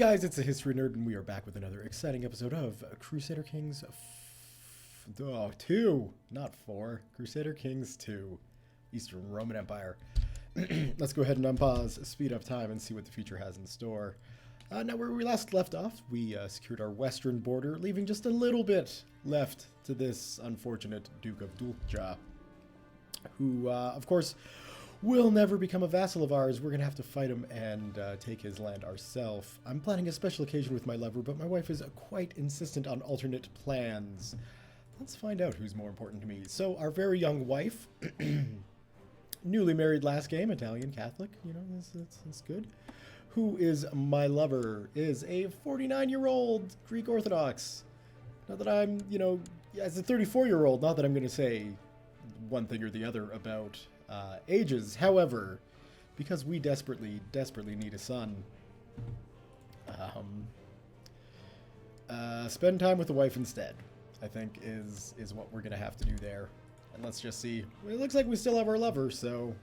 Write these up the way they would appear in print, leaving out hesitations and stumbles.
guys, it's a History Nerd, and we are back with another exciting episode of Crusader Kings 2, not 4. Crusader Kings 2, Eastern Roman Empire. Let's go ahead and unpause, speed up time, and see what the future has in store. Now, where we last left off, we secured our western border, leaving just a little bit left to this unfortunate Duke of Dulca, who, of course, will never become a vassal of ours. We're going to have to fight him and take his land ourselves. I'm planning a special occasion with my lover, but my wife is quite insistent on alternate plans. Let's find out who's more important to me. So, our very young wife, newly married last game, Italian Catholic, you know, that's good. Who is my lover, is a 49-year-old Greek Orthodox. Not that I'm, you know, as a 34-year-old, not that I'm going to say one thing or the other about ages. However, because we desperately need a son, spend time with the wife instead, I think is what we're gonna have to do there. And let's just see. It looks like we still have our lover, so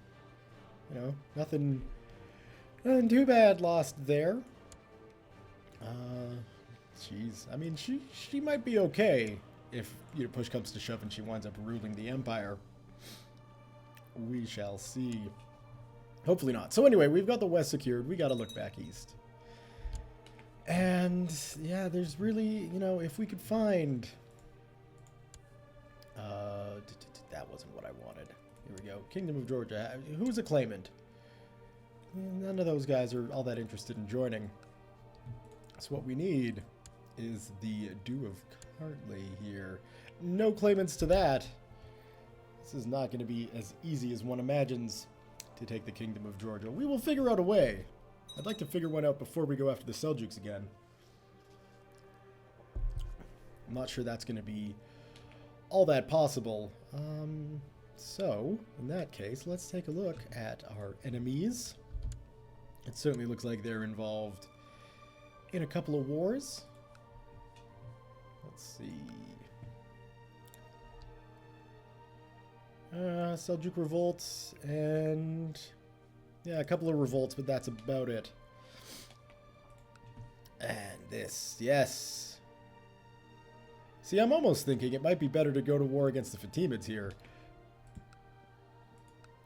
you know, nothing too bad lost there. Jeez, I mean, she might be okay if, you know, push comes to shove and she winds up ruling the empire. We shall see. Hopefully not. So anyway, we've got the west secured. We got to look back east. And yeah, there's really, you know, if we could find... that wasn't what I wanted. Here we go. Kingdom of Georgia. Who's a claimant? None of those guys are all that interested in joining. So what we need is the Dew of Cartley here. No claimants to that. This is not going to be as easy as one imagines to take the Kingdom of Georgia. We will figure out a way. I'd like to figure one out before we go after the Seljuks again. I'm not sure that's going to be all that possible. So, in that case, let's take a look at our enemies. It certainly looks like they're involved in a couple of wars. Let's see. Seljuk revolts, and yeah, a couple of revolts, but that's about it. And this, yes. See, I'm almost thinking it might be better to go to war against the Fatimids here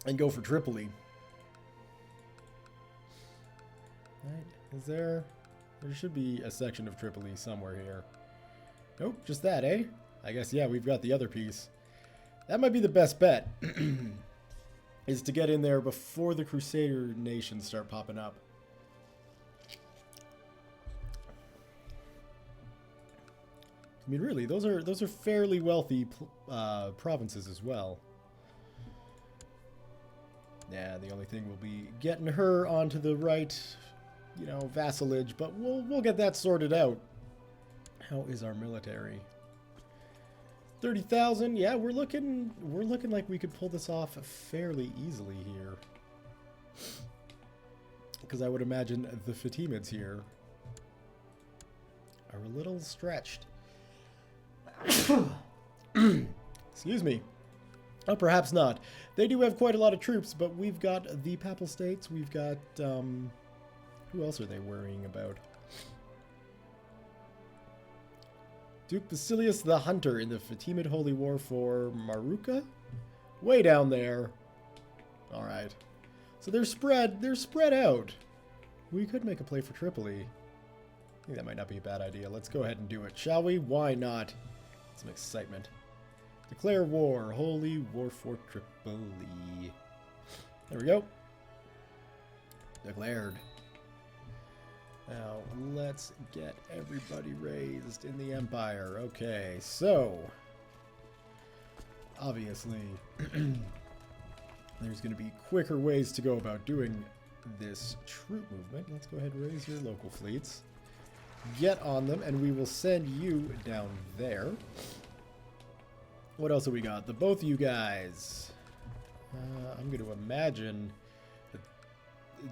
and go for Tripoli. Right, is there should be a section of Tripoli somewhere here. Nope, just that, eh? I guess, yeah, we've got the other piece. That might be the best bet, is to get in there before the Crusader nations start popping up. I mean, really, those are fairly wealthy provinces as well. Yeah, the only thing will be getting her onto the right, you know, vassalage, but we'll get that sorted out. How is our military? 30,000, yeah, we're looking like we could pull this off fairly easily here. Because I would imagine the Fatimids here are a little stretched. Excuse me. Oh, perhaps not. They do have quite a lot of troops, but we've got the Papal States, we've got, who else are they worrying about? Duke Basilius the Hunter in the Fatimid Holy War for Maruka? Way down there. Alright. So they're spread out. We could make a play for Tripoli. I think that might not be a bad idea. Let's go ahead and do it, shall we? Why not? Some excitement. Declare war. Holy war for Tripoli. There we go. Declared. Now, let's get everybody raised in the Empire. Okay, so, obviously, there's going to be quicker ways to go about doing this troop movement. Let's go ahead and raise your local fleets. Get on them, and we will send you down there. What else have we got? Both of you guys. I'm going to imagine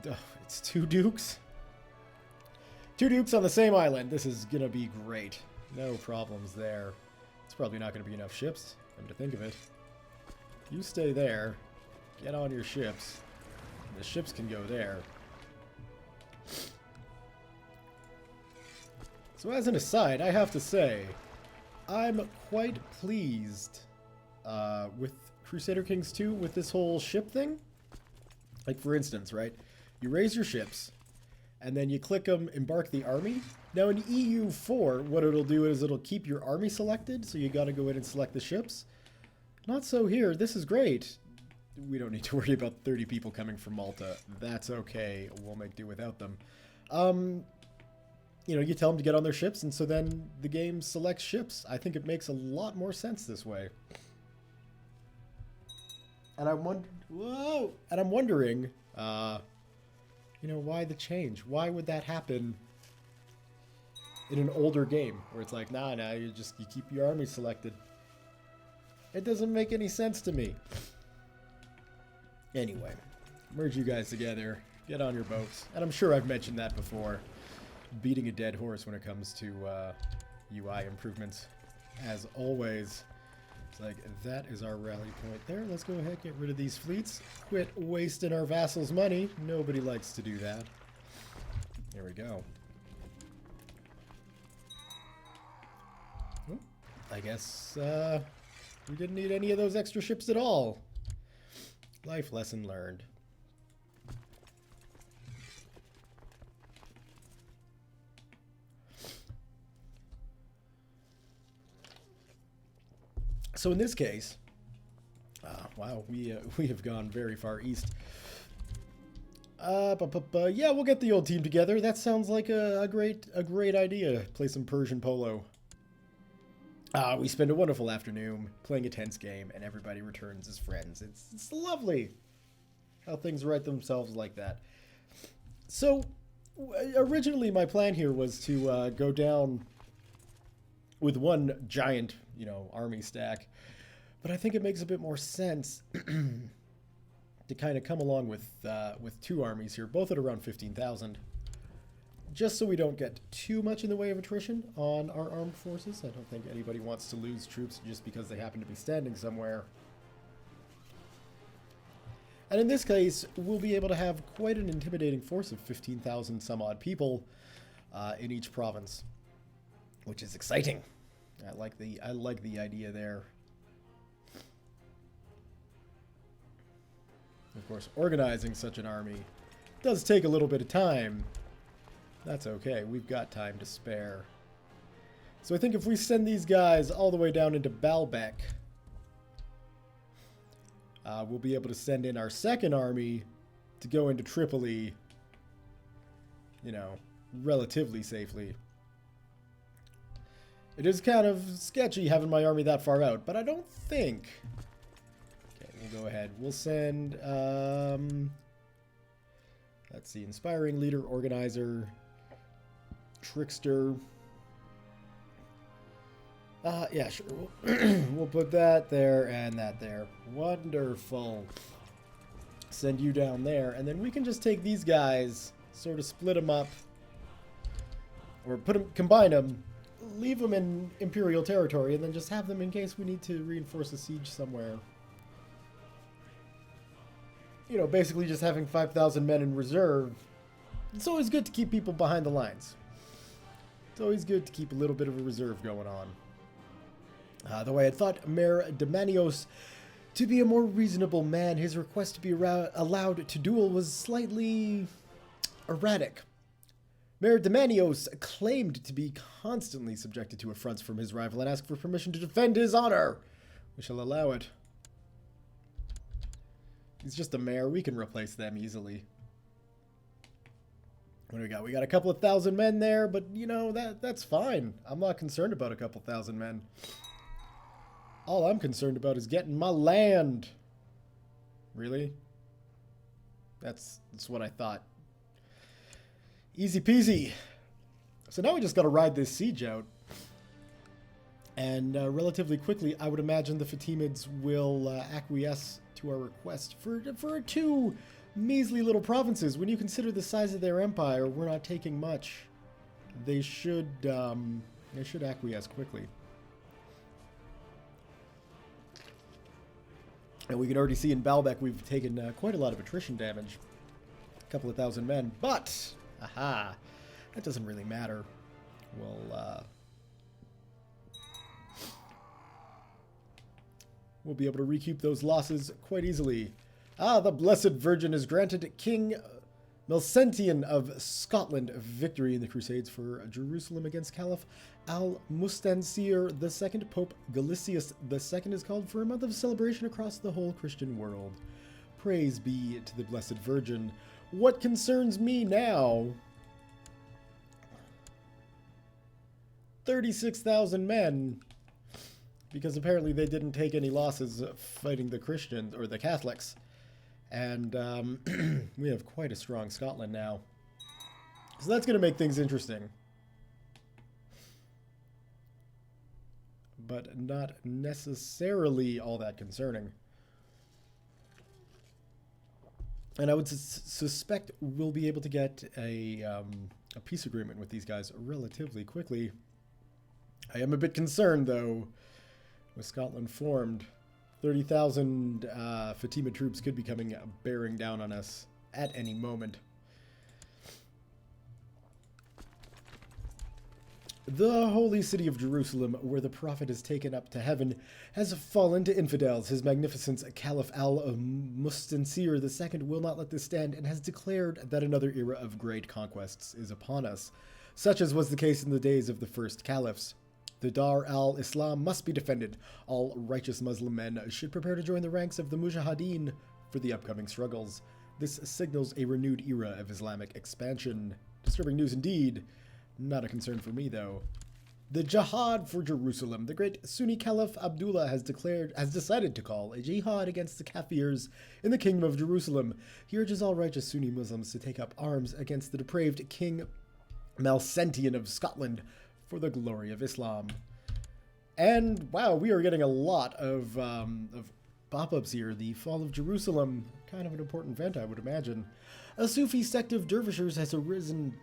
that, it's 2 dukes. 2 dukes on the same island. This is gonna be great. No problems there. It's probably not gonna be enough ships, come to think of it. You stay there. Get on your ships. The ships can go there. So as an aside, I have to say, I'm quite pleased with Crusader Kings 2 with this whole ship thing. Like, for instance, right? You raise your ships, and then you click them, embark the army. Now in EU4, what it'll do is it'll keep your army selected, so you gotta go in and select the ships. Not so here. This is great. We don't need to worry about 30 people coming from Malta. That's okay. We'll make do without them. You know, you tell them to get on their ships, and so then the game selects ships. I think it makes a lot more sense this way. And I'm wondering, you know, why the change? Why would that happen in an older game where it's like, nah, you keep your army selected? It doesn't make any sense to me. Anyway, merge you guys together, get on your boats, and I'm sure I've mentioned that before. Beating a dead horse when it comes to UI improvements, as always. It's like, that is our rally point there. Let's go ahead, get rid of these fleets. Quit wasting our vassals' money. Nobody likes to do that. There we go. Well, I guess we didn't need any of those extra ships at all. Life lesson learned. So in this case, wow, we have gone very far east. Yeah, we'll get the old team together. That sounds like a great idea. Play some Persian polo. We spend a wonderful afternoon playing a tense game, and everybody returns as friends. It's lovely how things write themselves like that. So originally, my plan here was to go down with one giant, you know, army stack. But I think it makes a bit more sense to kind of come along with two armies here, both at around 15,000. Just so we don't get too much in the way of attrition on our armed forces. I don't think anybody wants to lose troops just because they happen to be standing somewhere. And in this case, we'll be able to have quite an intimidating force of 15,000 some odd people in each province, which is exciting. I like the idea there. Of course, organizing such an army does take a little bit of time. That's okay. We've got time to spare. So I think if we send these guys all the way down into Baalbek, we'll be able to send in our second army to go into Tripoli, you know, relatively safely. It is kind of sketchy having my army that far out, but I don't think... Okay, we'll go ahead. We'll send, let's see, Inspiring Leader, Organizer, Trickster. Yeah, sure. We'll put that there and that there. Wonderful. Send you down there, and then we can just take these guys, sort of split them up, or combine them, leave them in Imperial territory, and then just have them in case we need to reinforce a siege somewhere. You know, basically just having 5,000 men in reserve. It's always good to keep people behind the lines. It's always good to keep a little bit of a reserve going on. Though I had thought Mayor Domanios to be a more reasonable man, his request to be allowed to duel was slightly erratic. Mayor Domanios claimed to be constantly subjected to affronts from his rival and asked for permission to defend his honor. We shall allow it. He's just a mayor. We can replace them easily. What do we got? We got a couple of thousand men there, but, you know, that's fine. I'm not concerned about a couple thousand men. All I'm concerned about is getting my land. Really? That's what I thought. Easy peasy. So now we just got to ride this siege out. And relatively quickly, I would imagine the Fatimids will acquiesce to our request. For two measly little provinces, when you consider the size of their empire, we're not taking much. They should acquiesce quickly. And we can already see in Baalbek we've taken quite a lot of attrition damage. A couple of thousand men. But, aha, that doesn't really matter. we'll be able to recoup those losses quite easily. Ah, the Blessed Virgin has granted King Melcentian of Scotland victory in the Crusades for Jerusalem against Caliph al-Mustansir II. Pope Galicius II is called for a month of celebration across the whole Christian world. Praise be to the Blessed Virgin. What concerns me now? 36,000 men. Because apparently they didn't take any losses fighting the Christians, or the Catholics. And we have quite a strong Scotland now. So that's going to make things interesting. But not necessarily all that concerning. And I would suspect we'll be able to get a peace agreement with these guys relatively quickly. I am a bit concerned, though, with Scotland formed. 30,000 Fatima troops could be coming bearing down on us at any moment. The holy city of Jerusalem, where the prophet is taken up to heaven, has fallen to infidels. His magnificence, Caliph al-Mustansir II, will not let this stand and has declared that another era of great conquests is upon us, such as was the case in the days of the first caliphs. The Dar al-Islam must be defended. All righteous Muslim men should prepare to join the ranks of the Mujahideen for the upcoming struggles. This signals a renewed era of Islamic expansion. Disturbing news indeed. Not a concern for me, though. The Jihad for Jerusalem. The great Sunni Caliph Abdullah has decided to call a jihad against the Kafirs in the Kingdom of Jerusalem. He urges all righteous Sunni Muslims to take up arms against the depraved King Melcentian of Scotland for the glory of Islam. And wow, we are getting a lot of pop-ups here. The fall of Jerusalem, kind of an important event, I would imagine. A Sufi sect of dervishers has arisen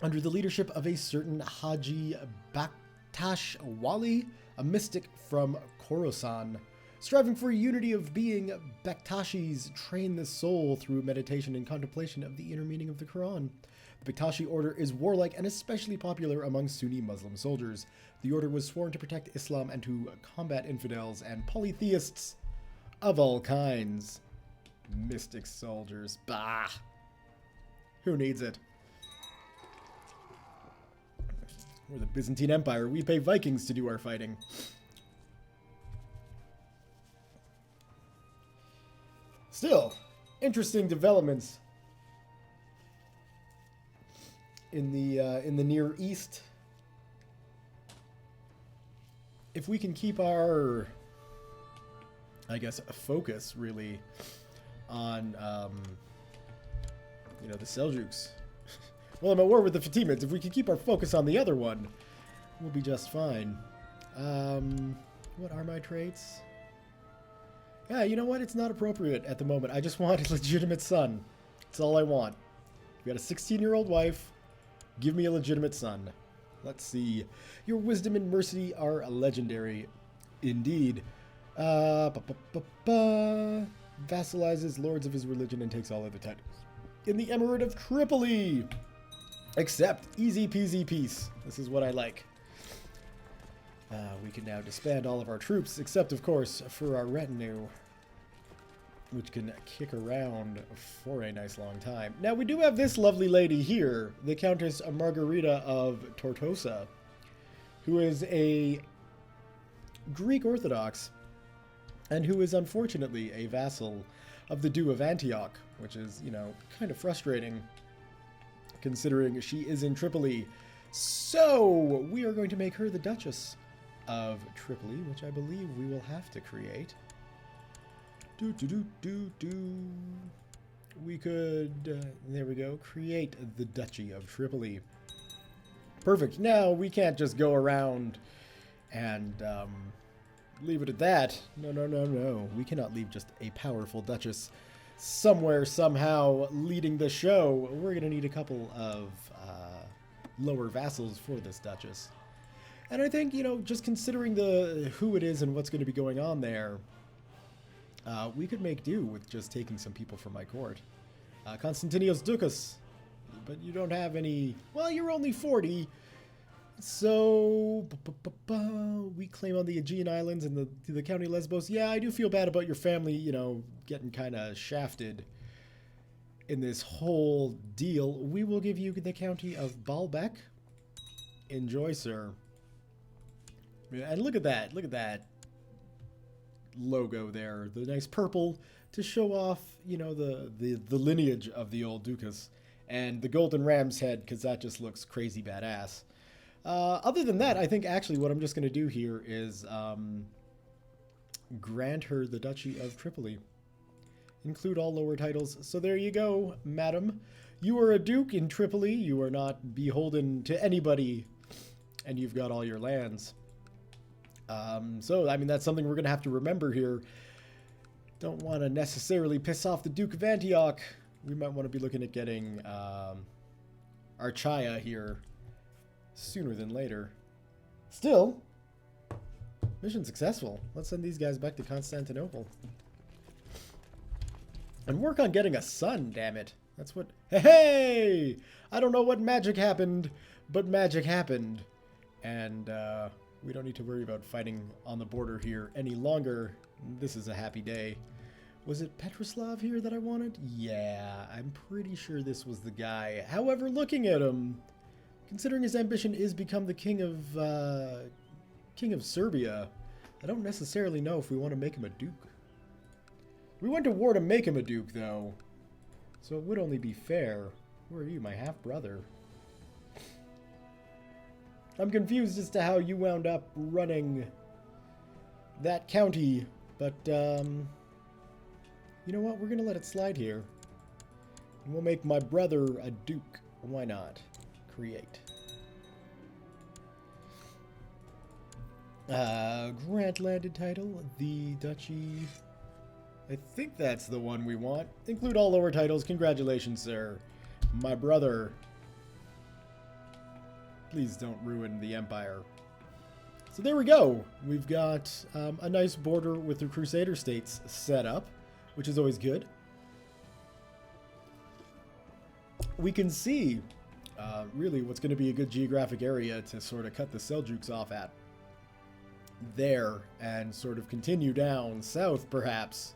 under the leadership of a certain Haji Baktash Wali, a mystic from Khorasan. Striving for unity of being, Baktashis train the soul through meditation and contemplation of the inner meaning of the Quran. The Baktashi order is warlike and especially popular among Sunni Muslim soldiers. The order was sworn to protect Islam and to combat infidels and polytheists of all kinds. Mystic soldiers. Bah! Who needs it? We're the Byzantine Empire. We pay Vikings to do our fighting. Still, interesting developments in the Near East. If we can keep our, I guess, focus really on, the Seljuks. Well, I'm at war with the Fatimids. If we can keep our focus on the other one, we'll be just fine. What are my traits? Yeah, you know what? It's not appropriate at the moment. I just want a legitimate son. That's all I want. We got a 16-year-old wife. Give me a legitimate son. Let's see. Your wisdom and mercy are legendary. Indeed. Vassalizes lords of his religion and takes all other titles. In the Emirate of Tripoli. Except easy peasy peace. This is what I like. We can now disband all of our troops, except, of course, for our retinue, which can kick around for a nice long time. Now, we do have this lovely lady here, the Countess Margarita of Tortosa, who is a Greek Orthodox, and who is unfortunately a vassal of the Duke of Antioch, which is, kind of frustrating, considering she is in Tripoli. So, we are going to make her the Duchess of Tripoli, which I believe we will have to create. We could, there we go, create the Duchy of Tripoli. Perfect. Now, we can't just go around and leave it at that. No. We cannot leave just a powerful Duchess somewhere, somehow, leading the show. We're going to need a couple of lower vassals for this Duchess. And I think, just considering who it is and what's going to be going on there, we could make do with just taking some people from my court. Constantinios Ducas, but you don't have any. Well, you're only 40. So, we claim on the Aegean Islands and the County Lesbos. Yeah, I do feel bad about your family, you know, getting kind of shafted in this whole deal. We will give you the County of Baalbek. Enjoy, sir. Yeah, and look at that. Look at that logo there. The nice purple to show off, you know, the lineage of the old Dukas. And the golden ram's head, because that just looks crazy badass. Other than that, I think actually what I'm just going to do here is grant her the Duchy of Tripoli. Include all lower titles. So there you go, madam. You are a duke in Tripoli. You are not beholden to anybody. And you've got all your lands. So, I mean, that's something we're going to have to remember here. Don't want to necessarily piss off the Duke of Antioch. We might want to be looking at getting Archaea here sooner than later. Still, mission successful. Let's send these guys back to Constantinople. And work on getting a son, damn it. That's what... Hey! I don't know what magic happened, but magic happened. And we don't need to worry about fighting on the border here any longer. This is a happy day. Was it Petroslav here that I wanted? Yeah, I'm pretty sure this was the guy. However, looking at him, considering his ambition is become the king of Serbia, I don't necessarily know if we want to make him a duke. We went to war to make him a duke, though, so it would only be fair. Who are you, my half-brother? I'm confused as to how you wound up running that county, but, you know what? We're going to let it slide here. And we'll make my brother a duke. Why not? Create. Grant landed title. The Duchy. I think that's the one we want. Include all lower titles. Congratulations, sir. My brother. Please don't ruin the empire. So there we go. We've got a nice border with the Crusader states set up, which is always good. We can see really what's going to be a good geographic area to sort of cut the Seljuks off at there and sort of continue down south, perhaps,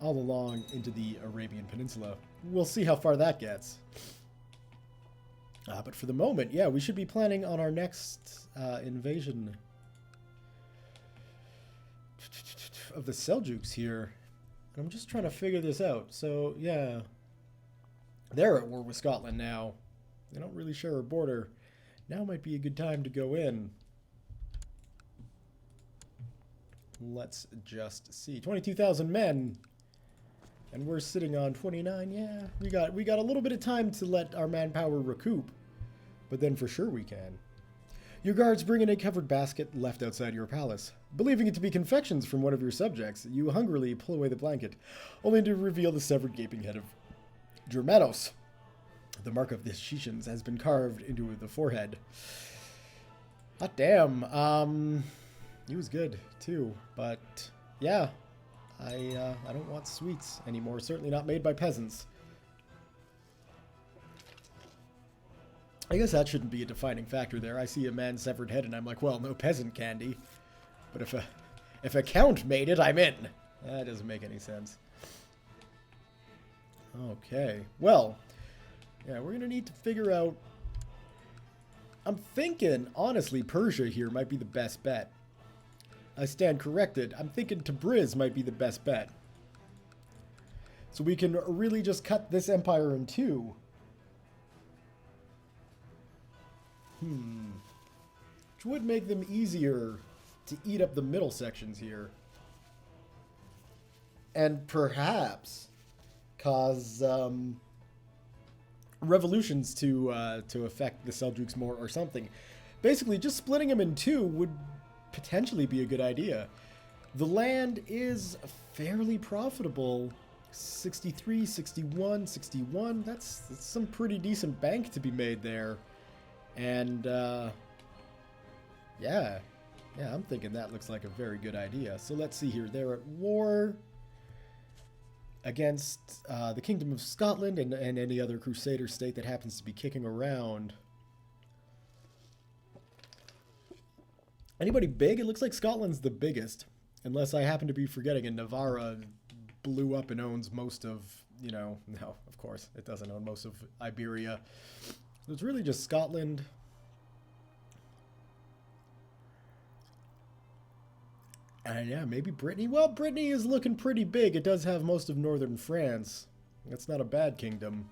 all along into the Arabian Peninsula. We'll see how far that gets. But for the moment, yeah, we should be planning on our next invasion of the Seljuks here. I'm just trying to figure this out. So, yeah, they're at war with Scotland now. They don't really share a border. Now might be a good time to go in. Let's just see. 22,000 men. And we're sitting on 29. Yeah, we got a little bit of time to let our manpower recoup. But then for sure we can. Your guards bring in a covered basket left outside your palace. Believing it to be confections from one of your subjects, you hungrily pull away the blanket, only to reveal the severed gaping head of Germanos. The mark of the Shishans has been carved into the forehead. Hot damn. He was good too, but yeah, I don't want sweets anymore. Certainly not made by peasants. I guess that shouldn't be a defining factor there. I see a man's severed head and I'm like, well, no peasant candy. But if a count made it, I'm in. That doesn't make any sense. Okay. Well, yeah, we're going to need to figure out... I'm thinking, honestly, Persia here might be the best bet. I stand corrected. I'm thinking Tabriz might be the best bet. So we can really just cut this empire in two. Which would make them easier to eat up the middle sections here. And perhaps cause revolutions to affect the Seljuks more or something. Basically, just splitting them in two would potentially be a good idea. The land is fairly profitable. 63, 61, 61. That's some pretty decent bank to be made there. And, yeah, I'm thinking that looks like a very good idea. So let's see here. They're at war against the Kingdom of Scotland and any other Crusader state that happens to be kicking around. Anybody big? It looks like Scotland's the biggest. Unless I happen to be forgetting and Navarra blew up and owns most of, you know, no, of course, it doesn't own most of Iberia. It's really just Scotland. And yeah, maybe Brittany. Well, Brittany is looking pretty big. It does have most of northern France. That's not a bad kingdom.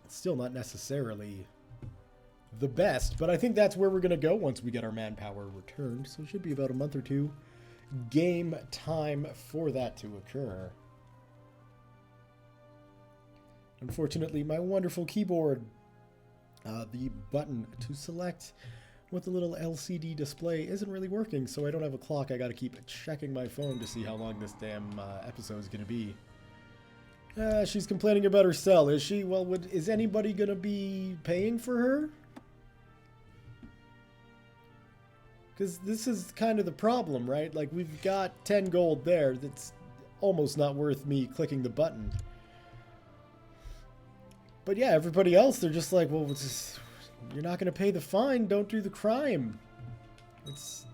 It's still not necessarily the best, but I think that's where we're going to go once we get our manpower returned. So it should be about a month or two game time for that to occur. Unfortunately, my wonderful keyboard, the button to select with the little LCD display isn't really working, so I don't have a clock. I got to keep checking my phone to see how long this damn episode is going to be. She's complaining about her cell, is she? Well, is anybody going to be paying for her? Because this is kind of the problem, right? Like, we've got 10 gold there. That's almost not worth me clicking the button. But yeah, everybody else, they're just like, well, you're not going to pay the fine. Don't do the crime. It's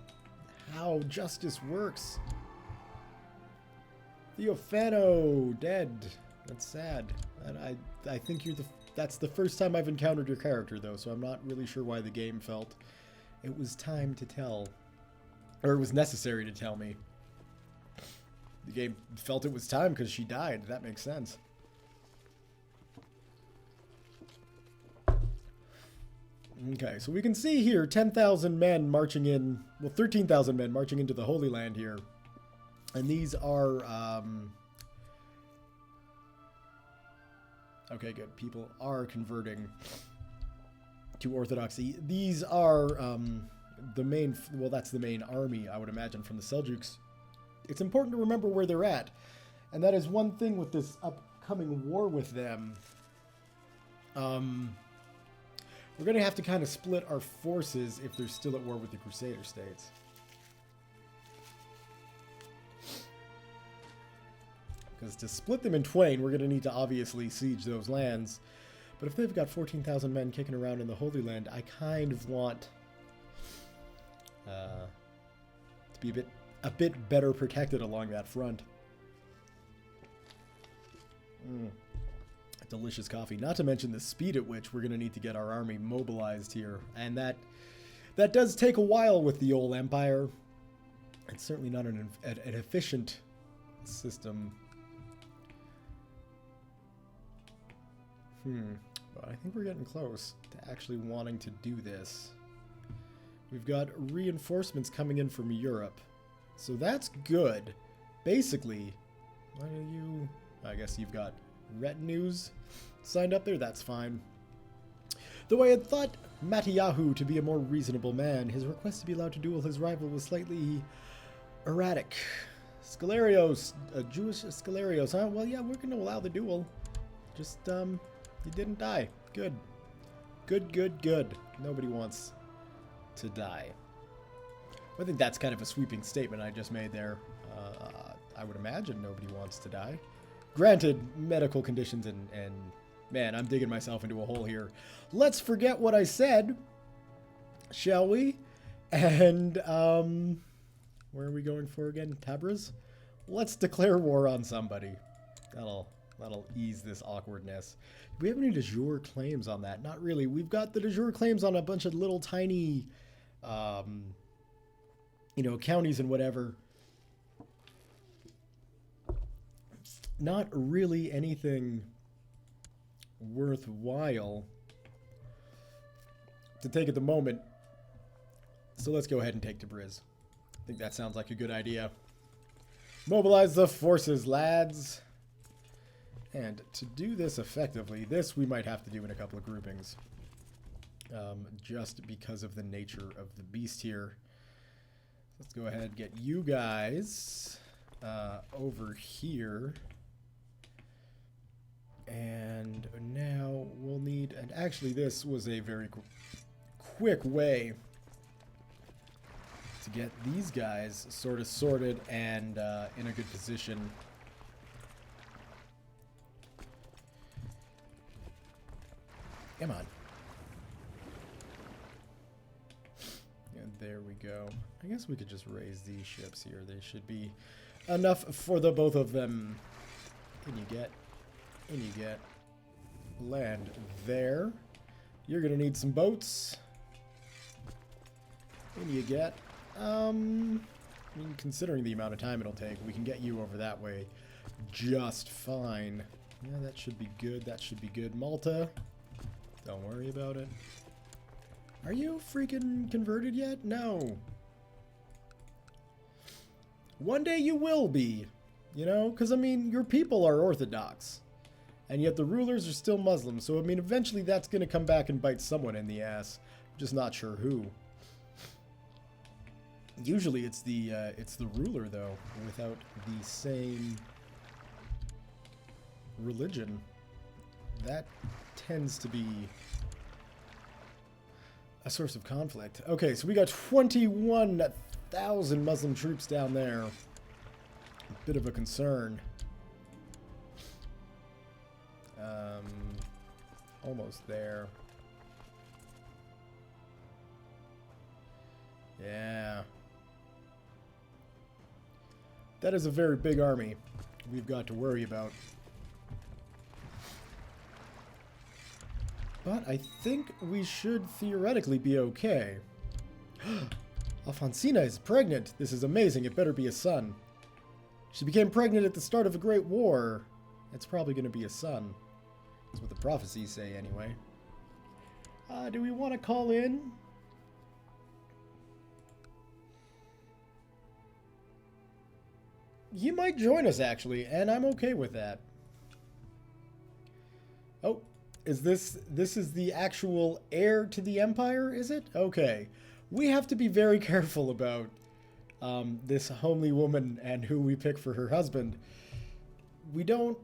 how justice works. Theophano, dead. That's sad. And I think that's the first time I've encountered your character, though, so I'm not really sure why the game felt it was time to tell. Or it was necessary to tell me. The game felt it was time because she died. That makes sense. Okay, so we can see here 10,000 men marching in, well, 13,000 men marching into the Holy Land here. And these are, okay, good. People are converting to Orthodoxy. These are the main, well, that's the main army, I would imagine, from the Seljuks. It's important to remember where they're at. And that is one thing with this upcoming war with them. We're going to have to kind of split our forces if they're still at war with the Crusader states. Because to split them in twain, we're going to need to obviously siege those lands. But if they've got 14,000 men kicking around in the Holy Land, I kind of want to be a bit better protected along that front. Delicious coffee. Not to mention the speed at which we're going to need to get our army mobilized here. And that does take a while with the old empire. It's certainly not an efficient system. But I think we're getting close to actually wanting to do this. We've got reinforcements coming in from Europe. So that's good. Basically, why do you... I guess you've got retinues signed up there. That's fine. Though I had thought Matiyahu to be a more reasonable man, his request to be allowed to duel his rival was slightly erratic. Scalarios, a Jewish Scalarios, huh? Well, yeah, we're going to allow the duel. Just, he didn't die. Good. Good, good, good. Nobody wants to die. I think that's kind of a sweeping statement I just made there. I would imagine nobody wants to die. Granted, medical conditions and man, I'm digging myself into a hole here. Let's forget what I said, shall we? And, where are we going for again? Tabriz? Let's declare war on somebody. That'll ease this awkwardness. Do we have any de jure claims on that? Not really. We've got the de jure claims on a bunch of little tiny, you know, counties and whatever. Not really anything worthwhile to take at the moment. So let's go ahead and take Tabriz. I think that sounds like a good idea. Mobilize the forces, lads. And to do this effectively, this we might have to do in a couple of groupings. Just because of the nature of the beast here. Let's go ahead and get you guys over here. And now we'll need, and actually this was a very quick way to get these guys sort of sorted and in a good position. Come on. There we go. I guess we could just raise these ships here. They should be enough for the both of them. And you get land there. You're gonna need some boats. And you get, I mean, considering the amount of time it'll take, we can get you over that way just fine. Yeah, that should be good. That should be good. Malta, don't worry about it. Are you freaking converted yet? No. One day you will be, you know? Because, I mean, your people are Orthodox. And yet the rulers are still Muslim. So, I mean, eventually that's going to come back and bite someone in the ass. I'm just not sure who. Usually it's the ruler, though, without the same religion. That tends to be a source of conflict. Okay, so we got 21,000 Muslim troops down there. A bit of a concern. Almost there. Yeah. That is a very big army we've got to worry about. But I think we should theoretically be okay. Alfonsina is pregnant. This is amazing. It better be a son. She became pregnant at the start of a great war. It's probably going to be a son. That's what the prophecies say anyway. Do we want to call in? He might join us, actually, and I'm okay with that. Oh, is this is the actual heir to the empire, is it? Okay. We have to be very careful about this homely woman and who we pick for her husband. We don't...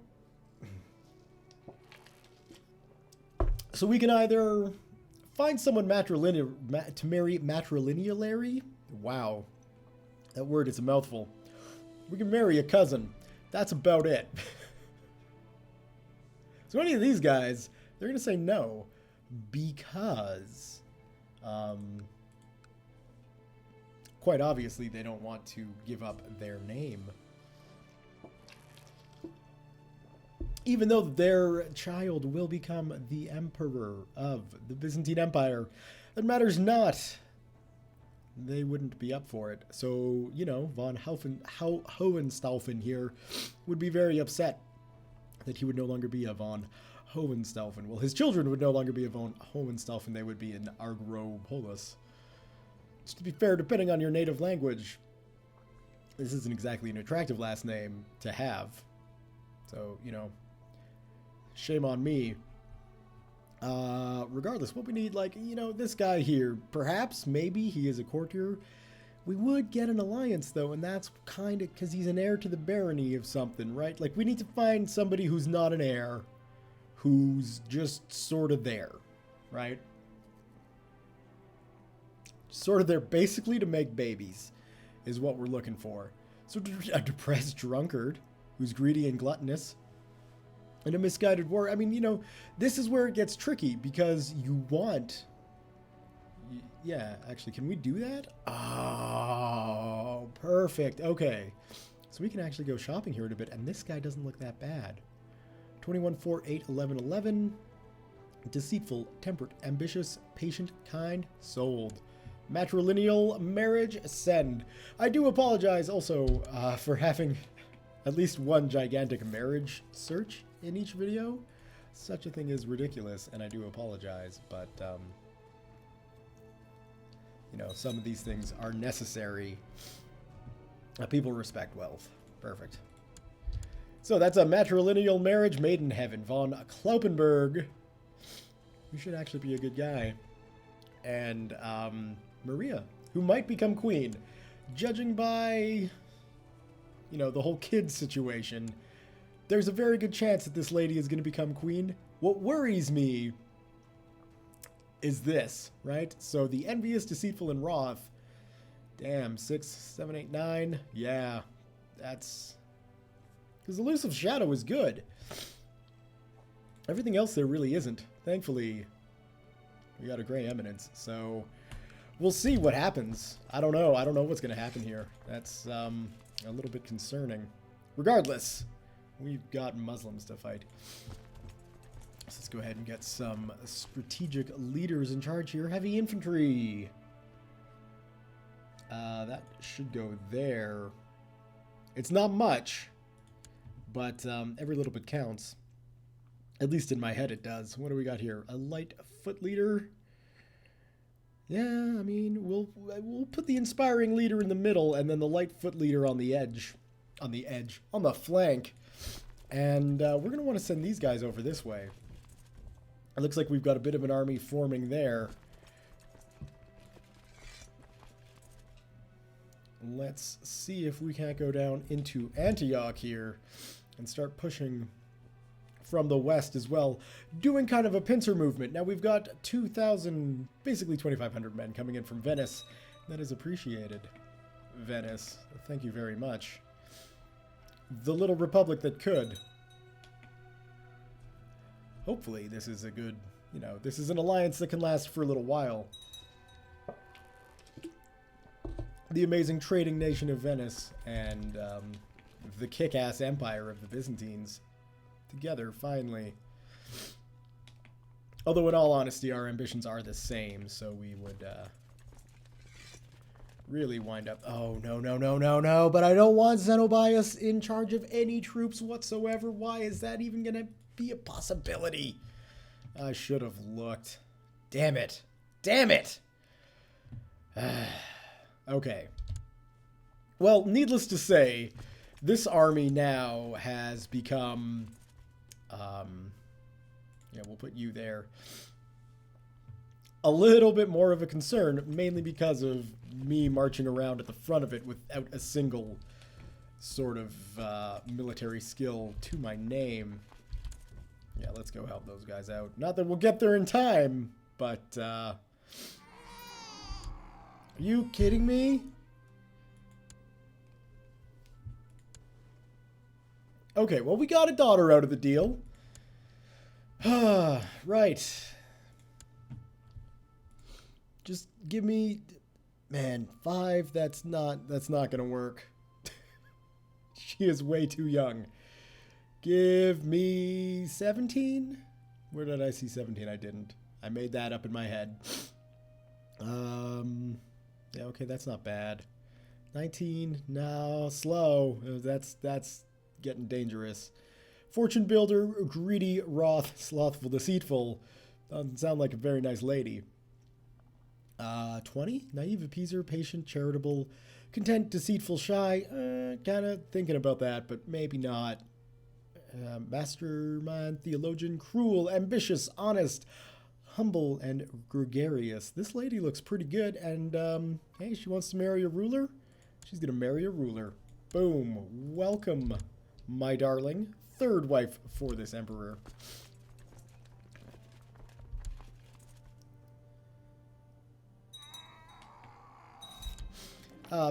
So we can either find someone to marry matrilineally. Wow. That word is a mouthful. We can marry a cousin. That's about it. So any of these guys, they're going to say no because, quite obviously, they don't want to give up their name. Even though their child will become the emperor of the Byzantine Empire, that matters not. They wouldn't be up for it. So, you know, von Hohenstaufen here would be very upset that he would no longer be a von Hohenstaufen. Well, his children would no longer be a von Hohenstaufen. They would be an Argyropoulos. Just to be fair, depending on your native language, this isn't exactly an attractive last name to have. So, you know, shame on me. Regardless, what we need, like, you know, this guy here, perhaps, maybe he is a courtier. We would get an alliance, though, and that's kind of because he's an heir to the barony of something, right? Like, we need to find somebody who's not an heir, who's just sort of there, right? Sort of there basically to make babies is what we're looking for. So a depressed drunkard who's greedy and gluttonous. And a misguided war. I mean, you know, this is where it gets tricky because you want... Yeah, actually, can we do that? Oh, perfect. Okay. So we can actually go shopping here in a bit. And this guy doesn't look that bad. 21, 4, 8, 11, 11. Deceitful, temperate, ambitious, patient, kind, sold. Matrilineal marriage, send. I do apologize also for having at least one gigantic marriage search in each video. Such a thing is ridiculous, and I do apologize, but you know, some of these things are necessary. People respect wealth. Perfect. So that's a matrilineal marriage made in heaven. Von Klaupenberg. You should actually be a good guy. And Maria, who might become queen, judging by, you know, the whole kid situation. There's a very good chance that this lady is going to become queen. What worries me is this, right? So the envious, deceitful, and wroth. Damn, 6, 7, 8, 9. Yeah, that's... Because elusive shadow is good. Everything else there really isn't. Thankfully, we got a gray eminence. So We'll see what happens. I don't know. I don't know what's going to happen here. That's a little bit concerning. Regardless, we've got Muslims to fight. So let's go ahead and get some strategic leaders in charge here. Heavy infantry. That should go there. It's not much, but every little bit counts. At least in my head it does. What do we got here? A light foot leader. Yeah, I mean, we'll put the inspiring leader in the middle and then the light foot leader on the edge. On the flank. And we're going to want to send these guys over this way. It looks like we've got a bit of an army forming there. Let's see if we can't go down into Antioch here and start pushing from the west as well, doing kind of a pincer movement. Now we've got 2,000, basically 2,500 men coming in from Venice. That is appreciated. Venice, thank you very much. The little republic that could. Hopefully this is a good, this is an alliance that can last for a little while. The amazing trading nation of Venice and the kick-ass empire of the Byzantines together, finally. Although, in all honesty, our ambitions are the same, so we would really wind up... Oh, no, but I don't want Xenobias in charge of any troops whatsoever. Why is that even going to be a possibility? I should have looked. Damn it. Okay. Well, needless to say, this army now has become... we'll put you there. A little bit more of a concern, mainly because of me marching around at the front of it without a single sort of military skill to my name. Yeah, let's go help those guys out. Not that we'll get there in time, but... Are you kidding me? Okay, well, we got a daughter out of the deal. Right. Just give me... Man, 5, that's not gonna work. She is way too young. Give me 17? Where did I see 17? I didn't. I made that up in my head. Yeah, okay, that's not bad. 19, no, slow. That's getting dangerous. Fortune builder, greedy, wroth, slothful, deceitful. Doesn't sound like a very nice lady. 20, naive, appeaser, patient, charitable, content, deceitful, shy. Kind of thinking about that, but maybe not. Mastermind, theologian, cruel, ambitious, honest, humble, and gregarious. This lady looks pretty good, and hey, she wants to marry a ruler? She's gonna marry a ruler. Boom. Welcome, my darling. Third wife for this emperor.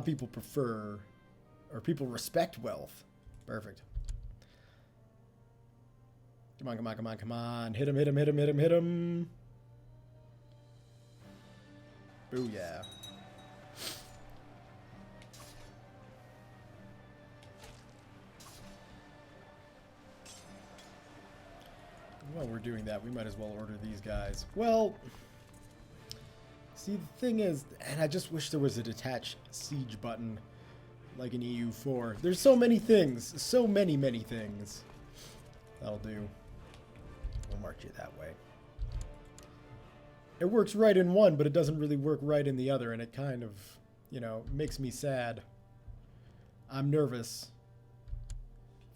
People prefer, or people respect wealth. Perfect. Come on. Hit him. Booyah. While we're doing that, we might as well order these guys. Well, see, the thing is, and I just wish there was a detach siege button like in EU4. There's so many things. So many things. That'll do. We'll march you that way. It works right in one, but it doesn't really work right in the other, and it kind of, makes me sad. I'm nervous.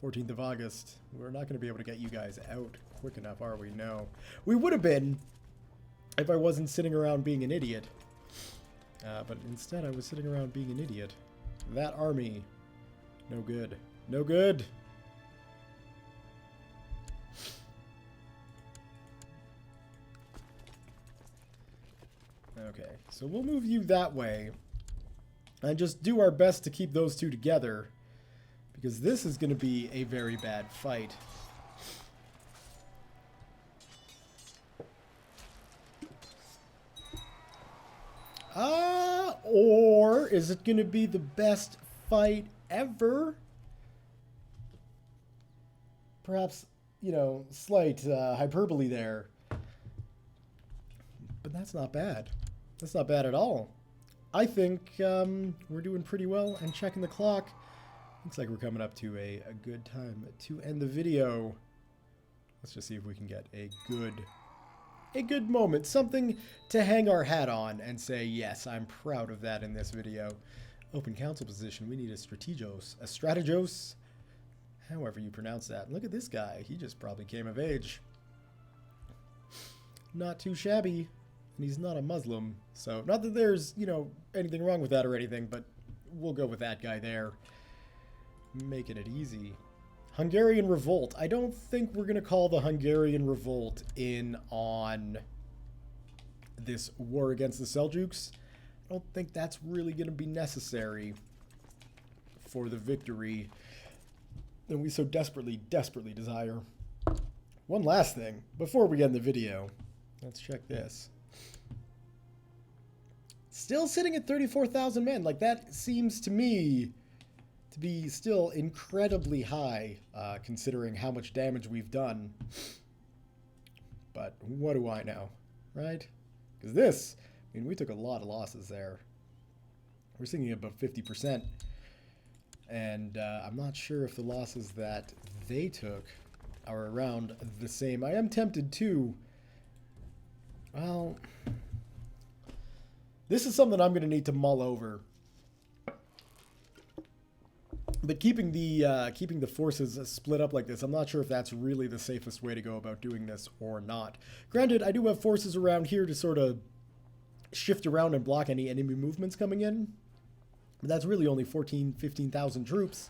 14th of August. We're not going to be able to get you guys out quick enough, are we? No. We would have been if I wasn't sitting around being an idiot. But instead, I was sitting around being an idiot. That army, no good. No good! Okay, so we'll move you that way. And just do our best to keep those two together. Because this is going to be a very bad fight. Or is it going to be the best fight ever? Perhaps, you know, slight hyperbole there. But that's not bad. That's not bad at all. I think we're doing pretty well. And checking the clock, looks like we're coming up to a good time to end the video. Let's just see if we can get a good moment. Something to hang our hat on and say, yes, I'm proud of that in this video. Open council position. We need a strategos. However you pronounce that. Look at this guy. He just probably came of age. Not too shabby. And he's not a Muslim. So, not that there's, you know, anything wrong with that or anything, but we'll go with that guy there. Making it easy. Hungarian Revolt. I don't think we're going to call the Hungarian Revolt in on this war against the Seljuks. I don't think that's really going to be necessary for the victory that we so desperately desire. One last thing before we end the video. Let's check this. Still sitting at 34,000 men. Like, that seems to me to be still incredibly high, considering how much damage we've done. But what do I know, right? Because this, I mean, we took a lot of losses there. We're sitting at about 50%. And I'm not sure if the losses that they took are around the same. I am tempted to, well, this is something I'm going to need to mull over. But keeping the forces split up like this, I'm not sure if that's really the safest way to go about doing this or not. Granted, I do have forces around here to sort of shift around and block any enemy movements coming in. But that's really only 15,000 troops.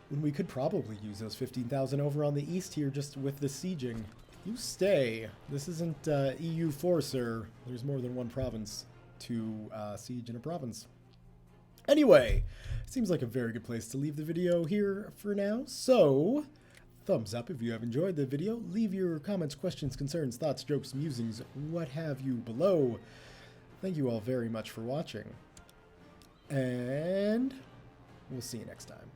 When we could probably use those 15,000 over on the east here just with the sieging. You stay. This isn't EU4, sir. There's more than one province to siege in a province. Anyway, seems like a very good place to leave the video here for now. So, thumbs up if you have enjoyed the video. Leave your comments, questions, concerns, thoughts, jokes, musings, what have you below. Thank you all very much for watching. And we'll see you next time.